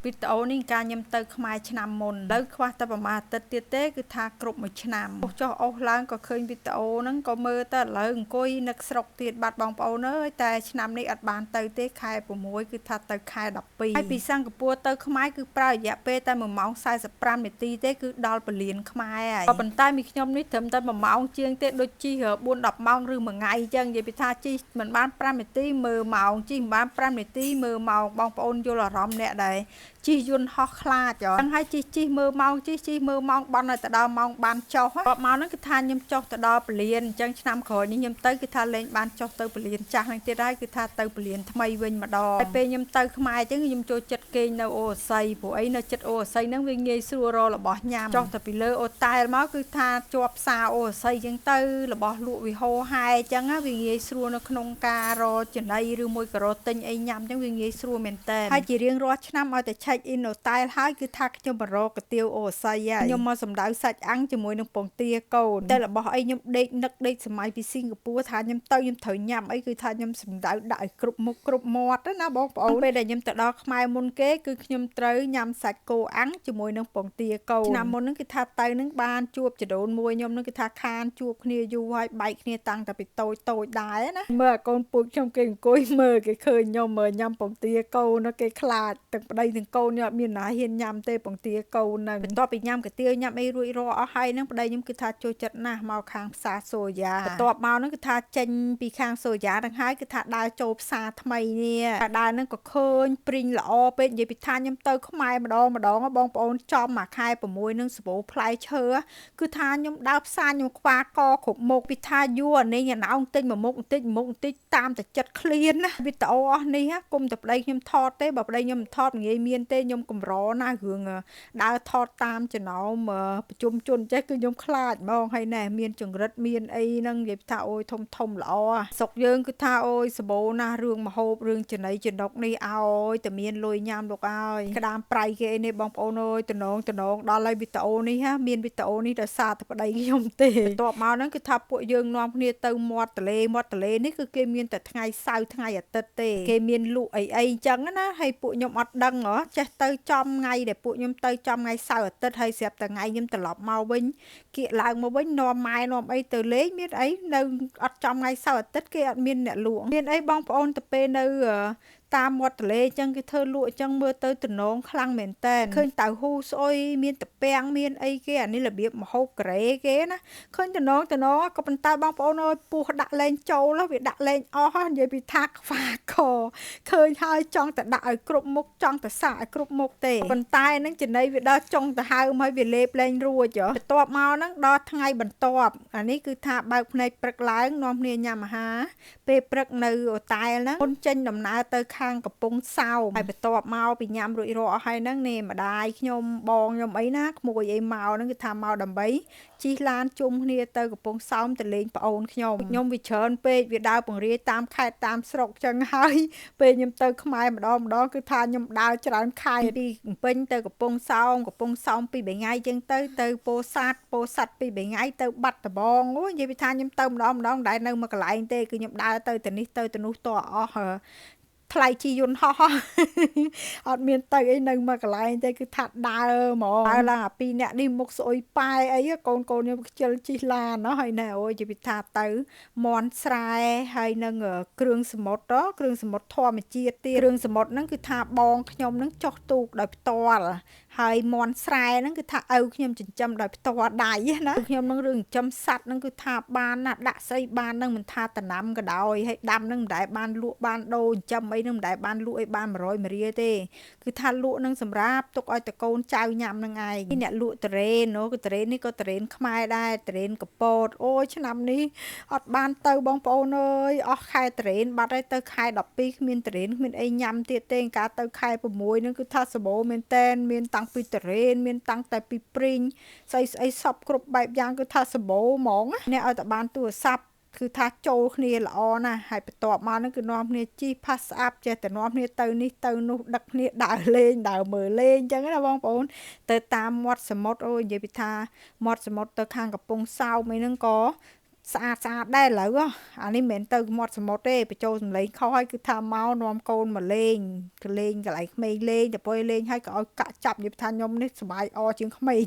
វីដេអូនេះការញឹមទៅខ្មែរឆ្នាំមុនឥឡូវខ្វះតែប្រហែលអាទិត្យទៀតទេគឺថាគ្រប់មួយឆ្នាំចុះអស់ឡើងក៏ឃើញវីដេអូហ្នឹងក៏មើលទៅឥឡូវអង្គុយនឹកស្រុកទៀតបាត់បងប្អូនអើយតែឆ្នាំនេះអត់បានទៅទេខែ6គឺថាទៅខែ12ហើយពីសិង្ហបុរីទៅខ្មែរគឺប្រើរយៈពេលតែ1ម៉ោង45នាទីទេគឺដល់ពលានខ្មែរហើយក៏ប៉ុន្តែមីខ្ញុំនេះត្រឹមតែ1ម៉ោងជាងទេដូចជិះ4-10ម៉ោងឬមួយថ្ងៃអញ្ចឹងនិយាយពីថាជិះមិនបាន5នាទីមើលម៉ោងជិះមិនបាន5នាទីមើលម៉ោងបងប្អូនយល់អារម្មណ៍អ្នកដែរជិះយន្តហោះខ្លាចចឹងហើយជិះមើលម៉ោងជិះមើលម៉ោងបន់ទៅដល់ម៉ោងបានចុះគាត់មកហ្នឹងគឺថាខ្ញុំចុះទៅដល់ពលានអញ្ចឹងឆ្នាំក្រោយនេះខ្ញុំទៅគឺថាលេងបានចុះទៅពលានចាស់ហ្នឹងទៀតហើយគឺថាទៅពលានថ្មីវិញម្ដងហើយពេលខ្ញុំទៅខ្មែរអញ្ចឹងខ្ញុំចូលចិត្តគេងនៅអូរស័យព្រោះអីនៅចិត្តអូរស័យហ្នឹងវាងាយស្រួលរករបស់ញ៉ាំចុះទៅពីលើអូតែលមកគឺថាជាប់ផ្សារអូរស័យអញ្ចឹងទៅរបស់លក់វិហោហែអញ្ចឹងវាងាយស្រួលនៅក្នុងការរកចំណីឬមួយក៏រកទិញអីញ៉ាំអញ្ចឹងវាងាយស្រួលមែនតើហើយជារៀងរាល់ឆ្នាំឲ្យតែ check in អូតែលហើយគឺថាខ្ញុំបរកកាទៀវអូស័យហើយខ្ញុំមកសម្ដៅសាច់អាំងជាមួយនឹងពងទាកូនតែរបស់អីខ្ញុំដេកនឹកដេកសម័យពីសិង្ហបុរីថាខ្ញុំទៅខ្ញុំត្រូវញ៉ាំអីគឺថាខ្ញុំសម្ដៅដាក់ឲ្យគ្រប់មុខគ្រប់មាត់ណាបងប្អូនពេលដែលខ្ញុំទៅដល់ខ្មែរមុនគេគឺខ្ញុំត្រូវញ៉ាំសាច់គោអាំងជាមួយនឹងពងទាកូនឆ្នាំមុនហ្នឹងគឺថាទៅនឹងបានជួបចដូនមួយខ្ញុំនឹងគឺថាខានជួបគ្នាយូរហើយបែកគ្នាតាំងតែពីតូចដែរណាមើលអាកូនពូជខ្ញុំគេអង្គុយមើលគេឃើញខ្ញុំមើលញ៉ាំពងទាកូនគេខ្លាចទាំងប្តីទាំងកូនខ្ញុំមានណាហ៊ានញ៉ាំទេពងទាកូនហ្នឹងបន្ទាប់ពីញ៉ាំកាទៀវញ៉ាំអីរួចរាល់អស់ហើយហ្នឹងប្តីខ្ញុំគឺថាចូលចិត្តណាស់មកខាងផ្សារសូយ៉ាបន្ទាប់មកហ្នឹងគឺថាចេញពីខាងសូយ៉ាហ្នឹងហើយគឺថាដើរចូលផ្សារថ្មីនេះដើរហ្នឹងក៏ឃើញព្រីងល្អពេកនិយាយពីថាខ្ញុំទៅខ្មែរម្ដងបងប្អូនចំមួយខែ6នឹងសបោផ្លែឈើគឺថាខ្ញុំដើរផ្សារខ្ញុំខ្វាកគ្រប់មុខពីថាយូរអានេះអាណោបន្តិចមួយមុខបន្តិចតាមតែចិត្តឃ្លានណាវីដេអូអស់នេះគុំតែប្តីខ្ញុំថតទេបើប្តីខ្ញុំមិនថតងាយមានទេខ្ញុំកម្រណារឿងដើរថតតាមចំណោមប្រជុំជនចេះគឺខ្ញុំខ្លាចហ្មងហើយណែមានចង្រិតមានអីហ្នឹងនិយាយថាអូយធំល្អសុកយើងគឺថាអូយសបោណារឿងមហូបរឿងចំណីចំណុកនេះឲ្យតែមានលុយញ៉ាំលោកអើយក្តាមប្រៃគេនេះបងប្អូនអើយតំណងដល់ហើយវីដេអូនេះមានវីដេអូនេះដោយសារតែប្តីខ្ញុំទេបន្ទាប់មកហ្នឹងគឺថាពួកយើងនាំគ្នាទៅមាត់ទន្លេនេះគឺគេមានតែថ្ងៃសៅរ៍ថ្ងៃអាទិត្យទេគេមានលក់អីអញ្ចឹងណាហើយពួកខ្ញុំអត់ដឹងហ៎ចេះទៅចំថ្ងៃដែលពួកខ្ញុំទៅចំថ្ងៃសៅរ៍អាទិត្យហើយស្រាប់តែថ្ងៃខ្ញុំត្រឡប់មកវិញគៀកឡើងមកវិញនាំម៉ែនាំអីទៅលេងមានអីនៅអត់ចំថ្ងៃសៅរ៍អាទិត្យគេអត់មានអ្នកលក់មានអីបងប្អូនទៅពេលនៅតាមមាត់ទន្លេអញ្ចឹងគេធ្វើលក់អញ្ចឹងមើលទៅតំណងខ្លាំងមែនតើឃើញតៅហ៊ូស្អុយមានតពាំងមានអីគេអានេះរបៀបមហូបកូរ៉េគេណាឃើញតំណងក៏ប៉ុន្តែបងប្អូនអើយពោះដាក់លេងចូលវាដាក់លេងអស់និយាយពីថាខ្វាកឃើញហើយចង់តែដាក់ឲ្យគ្រប់មុខចង់តែសាកឲ្យគ្រប់មុខទេប៉ុន្តែនឹងចំណីវាដល់ចុងទៅហើមហើយវាលេបលេងរួចបន្ទាប់មកហ្នឹងដល់ថ្ងៃបន្ទាប់អានេះគឺថាបើកភ្នែកព្រឹកឡើងនាំគ្នាញ៉ាំអាហារពេលព្រឹកនៅអូតែលហ្នឹងមុនចេញដំណើរទៅខាងកំពង់សោមហើយបន្ទាប់មកពីញ៉ាំរួចរាល់អស់ហើយហ្នឹងនេះម្ដាយខ្ញុំបងខ្ញុំអីណាក្មួយអីមកហ្នឹងគឺថាមកដើម្បីជិះឡានជុំគ្នាទៅកំពង់សោមទៅលេងប្អូនខ្ញុំវាច្រើនពេកវាដើរបង្រាយតាមខេត្តតាមស្រុកចឹងហើយពេលខ្ញុំទៅខ្មែរម្ដងគឺថាខ្ញុំដើរច្រើនខែពីកំពេញទៅកំពង់សោម2-3ថ្ងៃចឹងទៅពោធិ៍សាត់2-3ថ្ងៃទៅបាត់ដំបងអូនិយាយពីថាខ្ញុំទៅម្ដងដែលនៅមួយកន្លែងទេគឺខ្ញុំដើរទៅនេះទៅនោះតអស់ថ្លៃជីយន្តហោះអត់មានទៅអីនៅមួយកន្លែងទេគឺថាដើរហ្មងដើរឡើងអា2នាក់នេះមុខស្អុយប៉ែអីកូនខ្ញុំខ្ជិលជិះឡានហើយណែអូយនិយាយពីថាទៅមន់ស្រែហើយនឹងគ្រឿងសមុទ្រធម្មជាតិទៀតគ្រឿងសមុទ្រហ្នឹងគឺថាបងខ្ញុំហ្នឹងចុះទូកដោយផ្ទាល់ហើយមន់ស្រែហ្នឹងគឺថាឪខ្ញុំចិញ្ចឹមដោយផ្ទាល់ដៃណាខ្ញុំនឹងរឿងចិញ្ចឹមសត្វហ្នឹងគឺថាបានណាដាក់ស្អីបានហ្នឹងមិនថាតំណាំក៏ដោយហើយដាំហ្នឹងមិនដែលបានលក់បានដូរចិញ្ចឹមអីហ្នឹងមិនដែលបានលក់អីបាន100 100រៀលទេគឺថាលក់ហ្នឹងសម្រាប់ទុកឲ្យតកូនចៅញ៉ាំហ្នឹងឯងអ្នកលក់តរ៉េនក៏តរ៉េននេះក៏តរ៉េនខ្មែរដែរតរ៉េនកពតអូយឆ្នាំនេះអត់បានទៅបងប្អូនអើយអស់ខែតរ៉េនបាត់ហើយទៅខែ12គ្មានតរ៉េនគ្មានអីញ៉ាំទៀតទេកាលទៅខែ6ហ្នឹងគឺថាសបោមែនតែនមានតាំងពីតរ៉េនមានតាំងតែពីព្រីងស្អីសពគ្រប់បែបយ៉ាងគឺថាសបោហ្មងអ្នកឲ្យតែបានទូរស័ព្ទគឺថាចូលគ្នាល្អណាស់ហើយបន្ទាប់មកហ្នឹងគឺនាំគ្នាជីផាសស្អាប់ចេះតែនាំគ្នាទៅនេះទៅនោះដឹកគ្នាដើរលេងដើរមើលលេងអញ្ចឹងណាបងប្អូនទៅតាមមាត់សមុទ្រអូយនិយាយពីថាមាត់សមុទ្រទៅខាងកំពង់សោមអីហ្នឹងក៏ ស្អាតដែរឥឡូវអានេះមិនមែនទៅមាត់សមុទ្រទេបញ្ចូលសម្លេងខុសហើយគឺថាមកនាំកូនមកលេងកន្លែងក្មេងលេងទៅពេលលេងហើយក៏ឲ្យកាក់ចាប់និយាយថាខ្ញុំនេះសប្បាយអជាងក្មេង